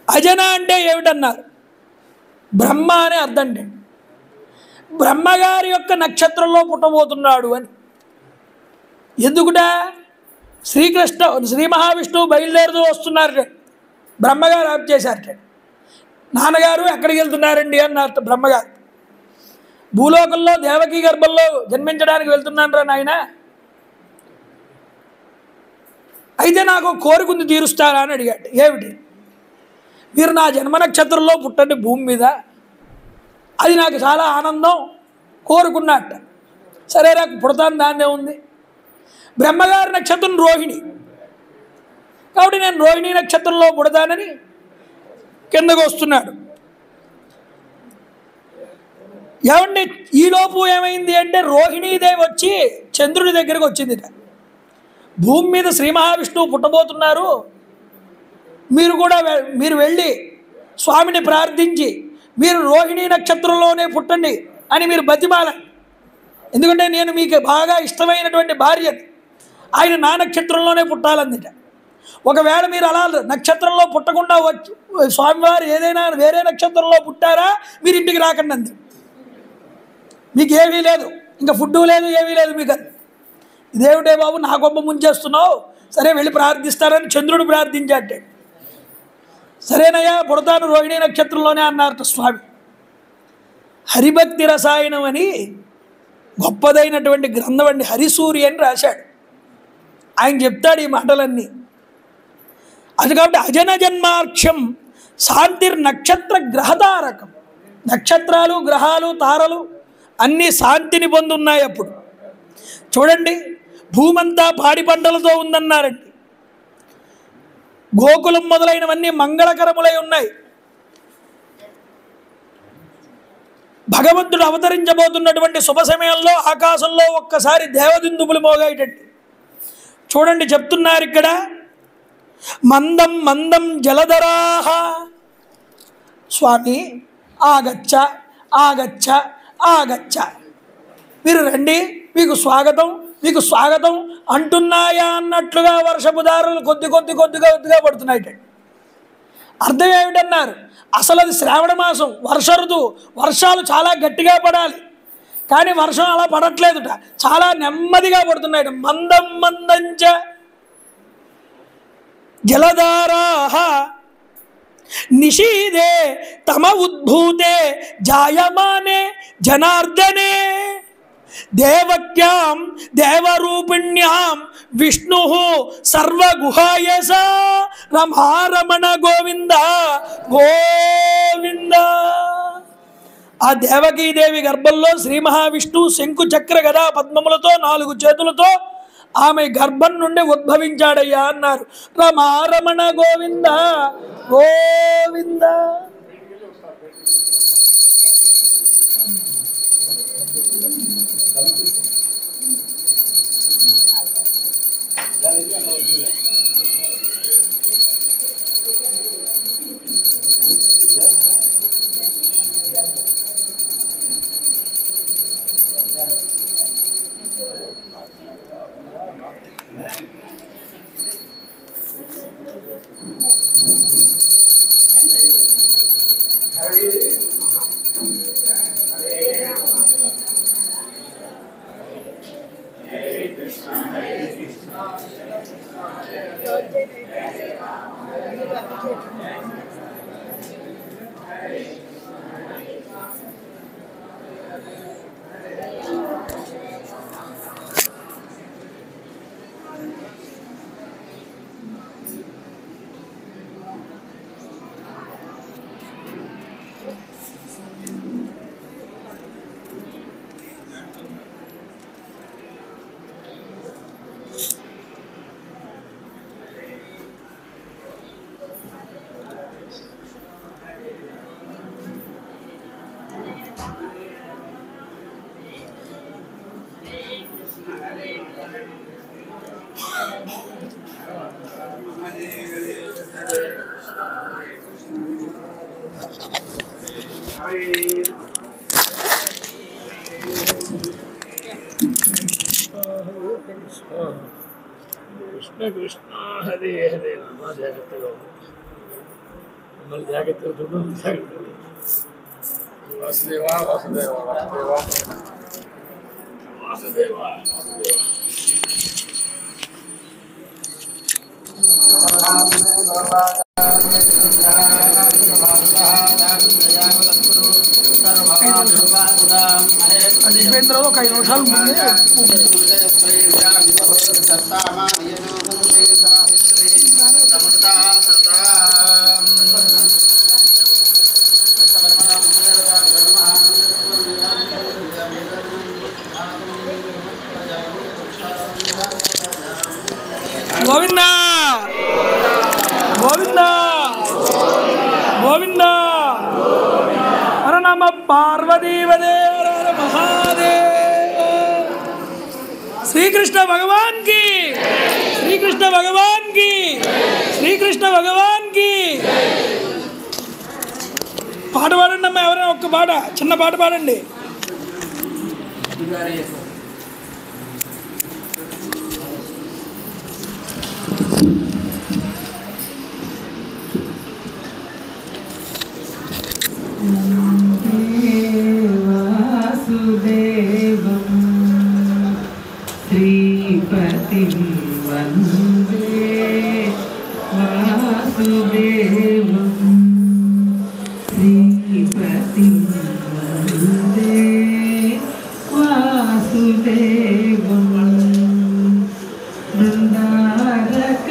అజన అంటే ఏమిటన్నారు? బ్రహ్మ అనే అర్థం అండి. బ్రహ్మగారి యొక్క నక్షత్రంలో పుట్టబోతున్నాడు అని. ఎందుకుట? శ్రీ మహావిష్ణువు బయలుదేరుతూ వస్తున్నారు. బ్రహ్మగారు ఆప్ చేశారట. నాన్నగారు ఎక్కడికి వెళ్తున్నారండి అన్నారు బ్రహ్మగారు. భూలోకంలో దేవకీ గర్భంలో జన్మించడానికి వెళ్తున్నాను రా నాయన. అయితే నాకు కోరికుంది తీరుస్తారా అని అడిగాడు. ఏమిటి? మీరు నా జన్మ నక్షత్రంలో పుట్టండి భూమి మీద, అది నాకు చాలా ఆనందం కోరుకున్నట్ట. సరే నాకు పుడతాను, దాన్నే ఉంది. బ్రహ్మగారి నక్షత్రం రోహిణి కాబట్టి నేను రోహిణి నక్షత్రంలో పుడతానని కిందకు వస్తున్నాడు. ఏమండి ఈలోపు ఏమైంది అంటే రోహిణీదేవి వచ్చి చంద్రుడి దగ్గరకు వచ్చింది. భూమి మీద శ్రీ మహావిష్ణువు పుట్టబోతున్నారు, మీరు వెళ్ళి స్వామిని ప్రార్థించి మీరు రోహిణీ నక్షత్రంలోనే పుట్టండి అని మీరు బతిమాలండి. ఎందుకంటే నేను మీకు బాగా ఇష్టమైనటువంటి భార్యని, ఆయన నా నక్షత్రంలోనే పుట్టాలందిట. ఒకవేళ మీరు అలా నక్షత్రంలో పుట్టకుండా వచ్చి స్వామివారు ఏదైనా వేరే నక్షత్రంలో పుట్టారా మీరు ఇంటికి రాకండి అంది. మీకు ఏమీ లేదు, ఇంకా ఫుడ్ లేదు, ఏమీ లేదు మీకు. ఇదేమిటే బాబు నా గొప్ప ముంచేస్తున్నావు, సరే వెళ్ళి ప్రార్థిస్తారని చంద్రుడు ప్రార్థించాటే. సరేనయ్యా పుడతాను రోహిణీ నక్షత్రంలోనే అన్నారట స్వామి. హరిభక్తి రసాయనం అని గొప్పదైనటువంటి గ్రంథం అండి, హరిసూరి అని రాశాడు. ఆయన చెప్తాడు ఈ మాటలన్నీ. అది కాబట్టి అజన జన్మార్క్షం శాంతిర్నక్షత్ర గ్రహతారకం. నక్షత్రాలు, గ్రహాలు, తారలు అన్నీ శాంతిని పొందున్నాయి. అప్పుడు చూడండి భూమంతా పాడి పంటలతో ఉందన్నారండి. గోకులం మొదలైనవన్నీ మంగళకరములై ఉన్నాయి. భగవంతుడు అవతరించబోతున్నటువంటి శుభ సమయంలో ఆకాశంలో ఒక్కసారి దేవదిందుములు మోగాయిటండి. చూడండి, చెప్తున్నారు ఇక్కడ, మందం మందం జలధరాహ. స్వామి ఆగచ్చ ఆగచ్చ ఆగచ్చ, మీరు రండి, మీకు స్వాగతం మీకు స్వాగతం అంటున్నాయా అన్నట్లుగా వర్షపు దారులు కొద్దిగా పడుతున్నాయి. అర్థం ఏమిటన్నారు? అసలు అది శ్రావణ మాసం, వర్ష ఋతువు, వర్షాలు చాలా గట్టిగా పడాలి, కానీ వర్షం అలా పడట్లేదుట, చాలా నెమ్మదిగా పడుతున్నాయి. మందం మందంచ జలధారాః నిషీదే తమ ఉద్భూతే జాయమానే జనార్దనే దేవక్యాం దేవరూపిణ్యాం విష్ణు సర్వగుహాయస రమారమణ గోవింద గోవింద. ఆ దేవకీదేవి గర్భంలో శ్రీ మహావిష్ణువు శంకు చక్ర గదా పద్మములతో 4 చేతులతో ఆమె గర్భం నుండి ఉద్భవించాడయ్యా అన్నారు. రమారమణ గోవింద గోవింద. కృష్ణ కృష్ణ హరే హరే రామ. జాగ్రత్తగా మిమ్మల్ని జాగ్రత్తగా చూడండి. జాగ్రత్తగా వాసుదేవా వాసుదేవా వాసుదేవా వాసుదేవా వాసుదేవా. ఒక 5 నిమిషాలు ముందే గోవింద గోవింద గోవింద. హర నమ పార్వతీపదే హర మహాదేవ. శ్రీకృష్ణ భగవాన్ కి, శ్రీకృష్ణ భగవాన్ కి, శ్రీకృష్ణ భగవాన్ కి. పాట పాడండి అమ్మా, ఎవరైనా ఒక్క పాట, చిన్న పాట పాడండి. వాసుదేవం శ్రీపతిం వందే వాసుదేవం శ్రీపతిం వందే వాసుదేవం బృందారకాధీశ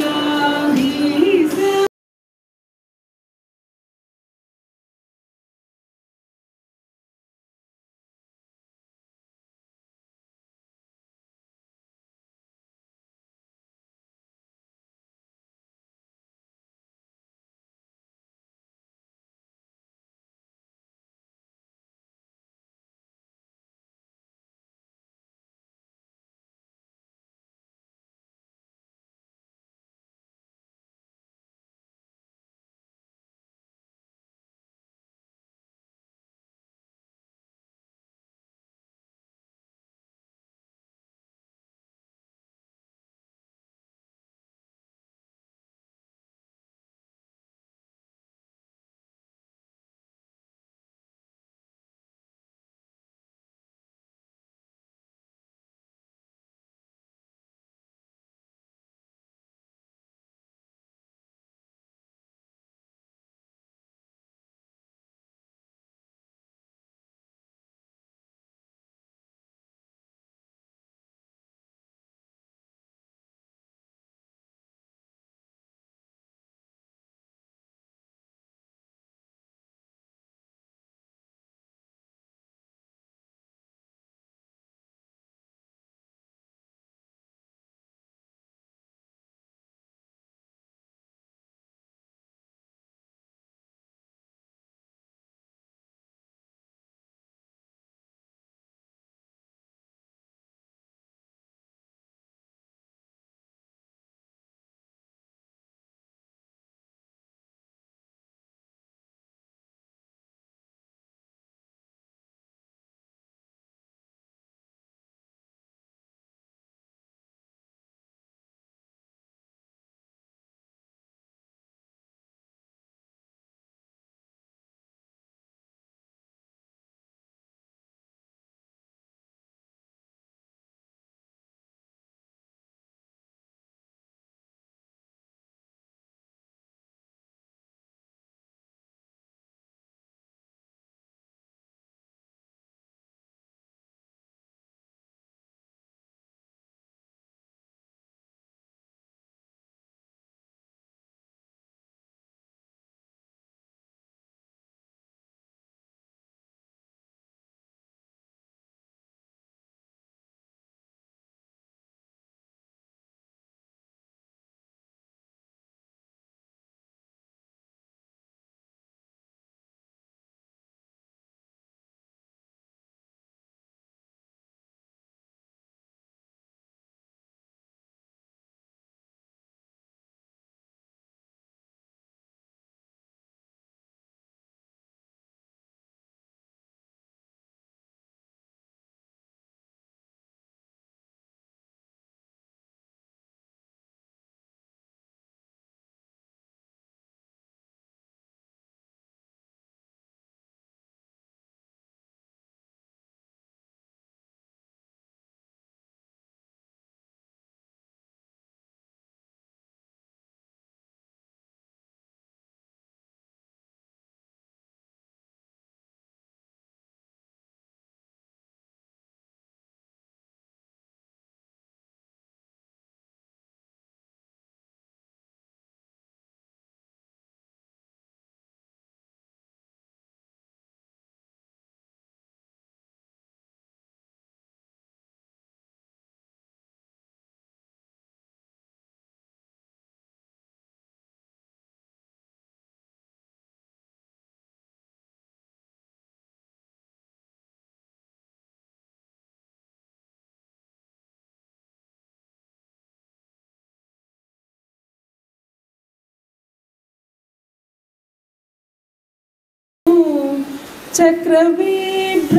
చక్రవిభ్రాజితం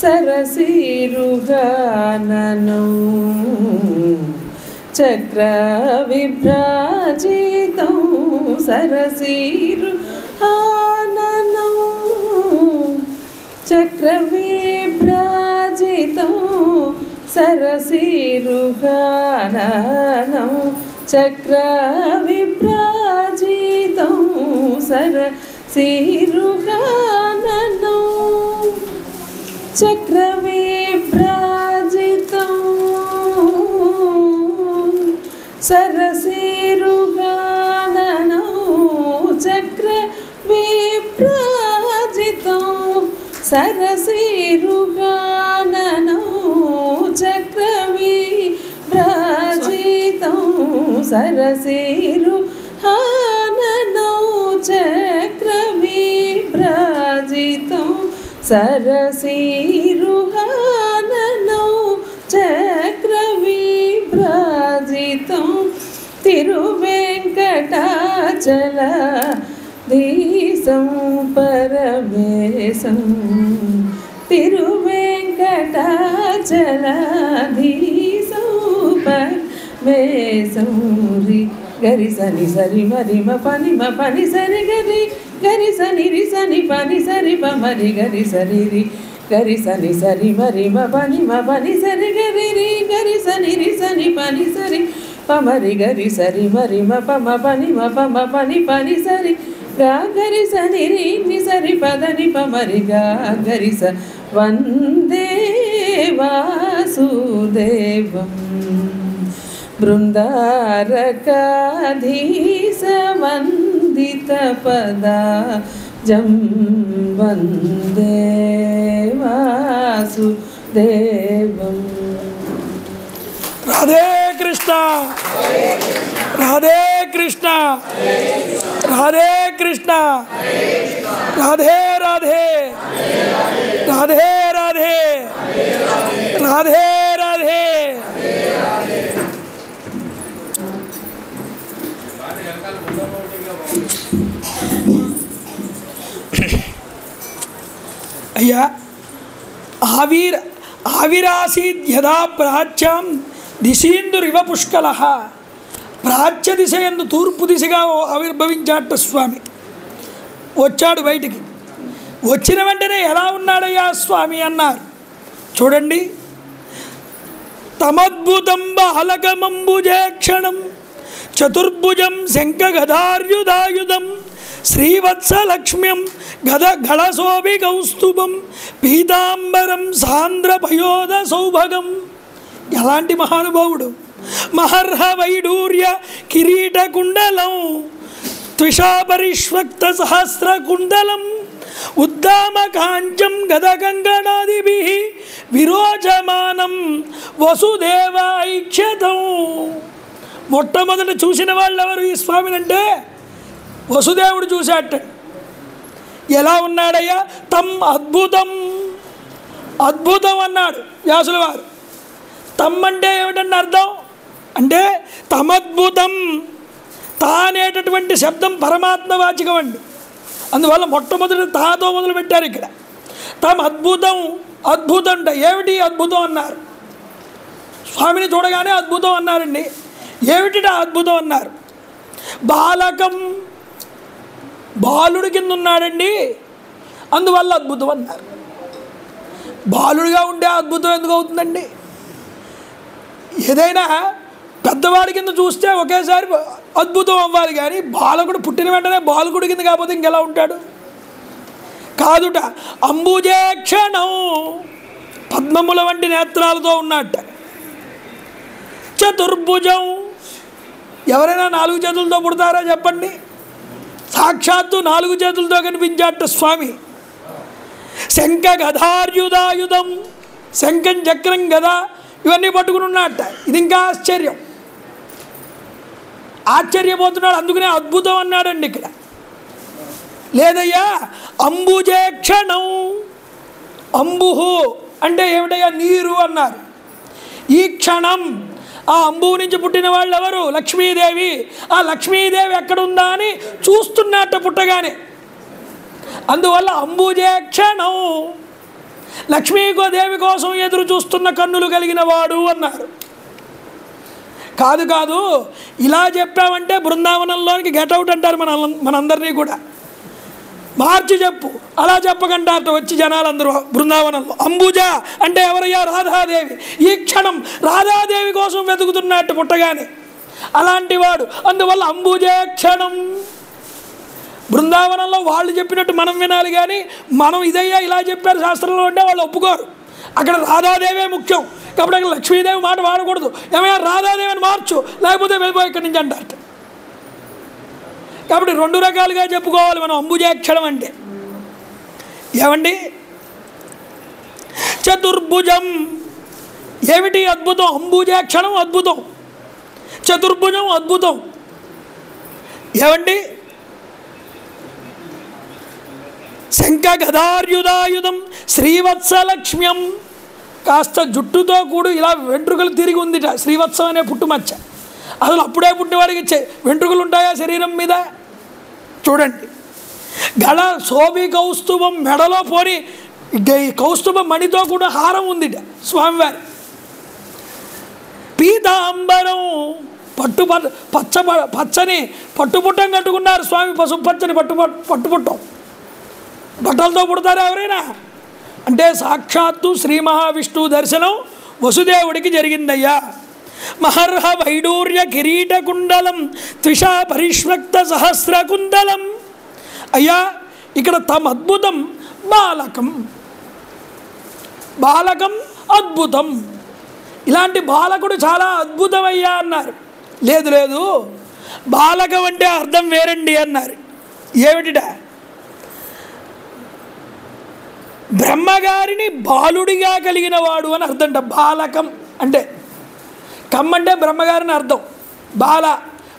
సరసిరుగాననం చక్రవిభ్రాజితం సరసిరుగాననం చక్రవిభ్రాజితం సరసిరుగాననం చక్రవిభ్రాజితం సరసిరుగాననం చక్రవిభ్రాజితం సరసిరుగాననం చక్రవిభ్రాజితం సరసిరుగాననం చక్రవిభ్రాజితం సరసిరుగాననం చక్రవిభ్రాజితం సరసిరుగాననం చక్రవిభ్రాజితం తిరువెంకటాచల దీసం పరమేశం తిరువెంకటాచలధీశం పరమేశం రి గరి సని సరి మరి మ పని సరి గరి గరి సని రి సని పని సరి ప మరి గరి సరి రి గరి సని సరి మరి మ పని సరి గరి రి గరి సని రి సని పని సరి ప మరి గరి సరి మరి మ పని సరి గా గరి సని రి ని సరి పదని ప మరి గా గరి స వందే వాసుదేవం బృందారకాధీశ వందిత పదాజం వందే వాసుదేవం. రాధే కృష్ణ రాధే కృష్ణ రాధే కృష్ణ రాధే రాధే రాధే రాధే రాధే రాధే. అయ్యా ఆవిరాసీద్ యదా ప్రాచ్యం దిశీందురివ పుష్కల. ప్రాచ్య దిశ ఎందు తూర్పు దిశగా ఆవిర్భవించాట స్వామి. వచ్చాడు బయటికి. వచ్చిన వెంటనే ఎలా ఉన్నాడయ్యా స్వామి అన్నారు. చూడండి, తమద్భుతం బాలకమంబుజేక్షణం చతుర్భుజం శంఖగదార్యుధాయుధం శ్రీవత్సలక్ష్మ్యం గళశోభి కౌస్తుభం పీతాంబరం సాంద్రపయోధ సౌభగం. ఎలాంటి మహానుభావుడు! మహర్హ వైడూర్య కిరీట కుండలం త్విషాపరిష్వక్త సహస్ర కుండలం ఉద్దామ కాంచం గదగంగణాదిభి విరోచమానం వసుదేవాైక్ష్యతం. మొట్టమొదట చూసిన వాళ్ళు ఎవరు ఈ స్వామినంటే వసుదేవుడు చూశాట. ఎలా ఉన్నాడయ్యా? తమ్ అద్భుతం. అద్భుతం అన్నాడు వ్యాసుల వారు. తమ్ అంటే ఏమిటంటే అర్థం అంటే తమద్భుతం. తా అనేటటువంటి శబ్దం పరమాత్మవాచకం అండి. అందువల్ల మొట్టమొదటి తాతో మొదలు పెట్టారు ఇక్కడ. తమ అద్భుతం. అద్భుతం అంటే ఏమిటి అద్భుతం అన్నారు. స్వామిని చూడగానే అద్భుతం అన్నారండి. ఏమిటి అద్భుతం అన్నారు? బాలకం, బాలుడి కింద ఉన్నాడండి, అందువల్ల అద్భుతం అన్నారు. బాలుడిగా ఉండే అద్భుతం ఎందుకు అవుతుందండి? ఏదైనా పెద్దవాడి కింద చూస్తే ఒకేసారి అద్భుతం అవ్వాలి, కానీ బాలకుడు పుట్టిన వెంటనే బాలకుడి కింద కాకపోతే ఇంకెలా ఉంటాడు? కాదుట. అంబుజేక్షణం, పద్మముల వంటి నేత్రాలతో ఉన్నట్ట. చతుర్భుజం, ఎవరైనా 4 చేతులతో పుడతారా చెప్పండి? సాక్షాత్తు 4 చేతులతో కనిపించాట స్వామి. శంఖ గదార్యుధాయుధం, శంఖం చక్రం గద ఇవన్నీ పట్టుకుని ఉన్నట్ట. ఇది ఇంకా ఆశ్చర్యం. ఆశ్చర్యపోతున్నాడు, అందుకనే అద్భుతం అన్నాడండి ఇక్కడ. లేదయ్యా అంబుజేక్షణం. అంబుహు అంటే ఏమిటయ్యా? నీరు అన్నారు. ఈ క్షణం ఆ అంబువు నుంచి పుట్టిన వాళ్ళు ఎవరు? లక్ష్మీదేవి. ఆ లక్ష్మీదేవి ఎక్కడుందా అని చూస్తున్నట్ట పుట్టగానే. అందువల్ల అంబుజేక్షణం లక్ష్మీదేవి కోసం ఎదురు చూస్తున్న కన్నులు కలిగిన వాడు అన్నారు. కాదు కాదు, ఇలా చెప్పామంటే బృందావనంలోనికి గెటౌట్ అంటారు మనందరినీ కూడా. మార్చి చెప్పు, అలా చెప్పకంటారట వచ్చి జనాలందరూ బృందావనంలో. అంబుజ అంటే ఎవరయ్యా? రాధాదేవి. ఈ క్షణం రాధాదేవి కోసం వెతుకుతున్నట్టు పుట్టగానే అలాంటి వాడు. అందువల్ల అంబుజే క్షణం. బృందావనంలో వాళ్ళు చెప్పినట్టు మనం వినాలి, కానీ మనం ఇదయ్యా ఇలా చెప్పారు శాస్త్రంలో అంటే వాళ్ళు ఒప్పుకోరు. అక్కడ రాధాదేవే ముఖ్యం కాబట్టి అక్కడ లక్ష్మీదేవి మాట వాడకూడదు. ఏమయ్యా రాధాదేవిని మార్చు, లేకపోతే వెళ్ళిపోయి ఇక్కడి నుంచి అంటారట. కాబట్టి రెండు రకాలుగా చెప్పుకోవాలి మనం అంబుజాక్షరం అంటే. ఏమండి? చతుర్భుజం ఏమిటి? అద్భుతం. అంబుజాక్షరం అద్భుతం, చతుర్భుజం అద్భుతం. ఏమండి? శంఖ గదార్యుధాయుధం శ్రీవత్సలక్ష్మ్యం. కాస్త జుట్టుతో కూడి ఇలా వెంట్రుకలు తిరిగి ఉందిట శ్రీవత్సం అనే పుట్టుమచ్చ. అసలు అప్పుడే పుట్టినవాడికి వెంట్రుకలు ఉంటాయా శరీరం మీద? చూడండి. గళ శోభి కౌస్తుభం, మెడలో పోని కౌస్తుభ మణితో కూడా హారం ఉందిట స్వామివారి. పీతాంబరం పచ్చని పట్టుపుట్టం కట్టుకున్నారు స్వామి. పసుపు పచ్చని పట్టుపుట్టం. బట్టలతో పుడతారు ఎవరైనా అంటే సాక్షాత్తు శ్రీ మహావిష్ణువు దర్శనం వసుదేవుడికి జరిగిందయ్యా. మహర్హ వైడూర్య కిరీట కుండలం త్విషా పరిష్వక్త సహస్ర కుండలం. అయ్యా ఇక్కడ తమ అద్భుతం బాలకం. బాలకం అద్భుతం. ఇలాంటి బాలకుడు చాలా అద్భుతమయ్యా అన్నారు. లేదు లేదు, బాలకం అంటే అర్థం వేరండి అన్నారు. ఏమిటిట? బ్రహ్మగారిని బాలుడిగా కలిగిన వాడు అని అర్థంట. బాలకం అంటే కమ్ అంటే బ్రహ్మగారిని అర్థం.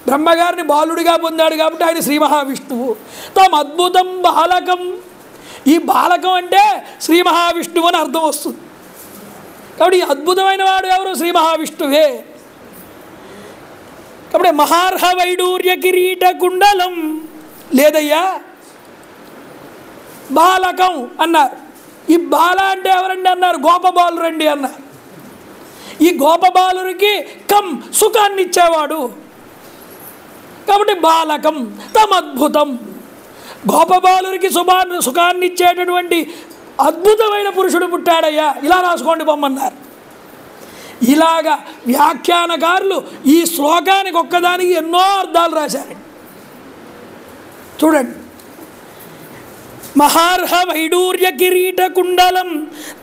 బ్రహ్మగారిని బాలుడిగా పొందాడు కాబట్టి ఆయన శ్రీ మహావిష్ణువు. తమ అద్భుతం బాలకం. ఈ బాలకం అంటే శ్రీ మహావిష్ణువు అని అర్థం వస్తుంది. కాబట్టి ఈ అద్భుతమైన వాడు ఎవరు? శ్రీ మహావిష్ణువే. కాబట్టి మహార్హ వైడూర్య కిరీట కుండలం. లేదయ్యా, బాలకం అన్నారు. ఈ బాల అంటే ఎవరండి అన్నారు? గోపబాలురండి అన్నారు. ఈ గోపబాలురికి కమ్ సుఖాన్ని ఇచ్చేవాడు కాబట్టి బాలకం. తమ అద్భుతం. గోపబాలురికి సుఖాన్ని ఇచ్చేటటువంటి అద్భుతమైన పురుషుడు పుట్టాడయ్యా. ఇలా రాసుకోండి పొమ్మన్నారు. ఇలాగా వ్యాఖ్యానకారులు ఈ శ్లోకానికి ఒక్కదానికి ఎన్నో అర్థాలు రాశారండి. చూడండి. మహార్హ వైడూర్య కిరీట కుండలం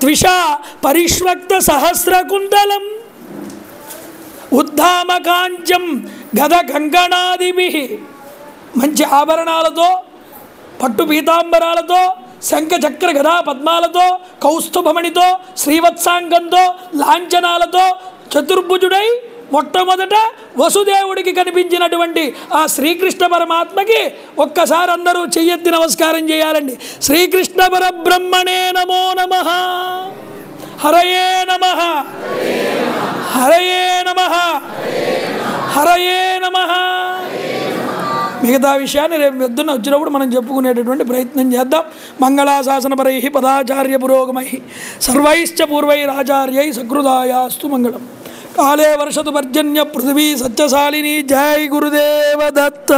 త్విషా పరిష్వక్త సహస్ర కుండలం ఉద్ధామకాంచం గద కంకణాదిభి. మంచి ఆభరణాలతో, పట్టు పీతాంబరాలతో, శంఖ చక్ర గదా పద్మాలతో, కౌస్తుభమణితో, శ్రీవత్సాంగంతో, లాంఛనాలతో చతుర్భుజుడై మొట్టమొదట వసుదేవుడికి కనిపించినటువంటి ఆ శ్రీకృష్ణ పరమాత్మకి ఒక్కసారి అందరూ చెయ్యెత్తి నమస్కారం చేయాలండి. శ్రీకృష్ణ పరబ్రహ్మణే నమో నమః. హరయే నమః, హరయే నమః, హరయే నమః. మిగతా విషయాన్ని రేపు పొద్దున్న వచ్చినప్పుడు మనం చెప్పుకునేటటువంటి ప్రయత్నం చేద్దాం. మంగళాశాసనపరై పదాచార్య పురోగమై సర్వైశ్చ పూర్వైరాచార్యై సకృదాయాస్తు మంగళం. కాలే వర్షతు పర్జన్య పృథివీ సత్యశాలిని. జై గురుదేవ దత్త.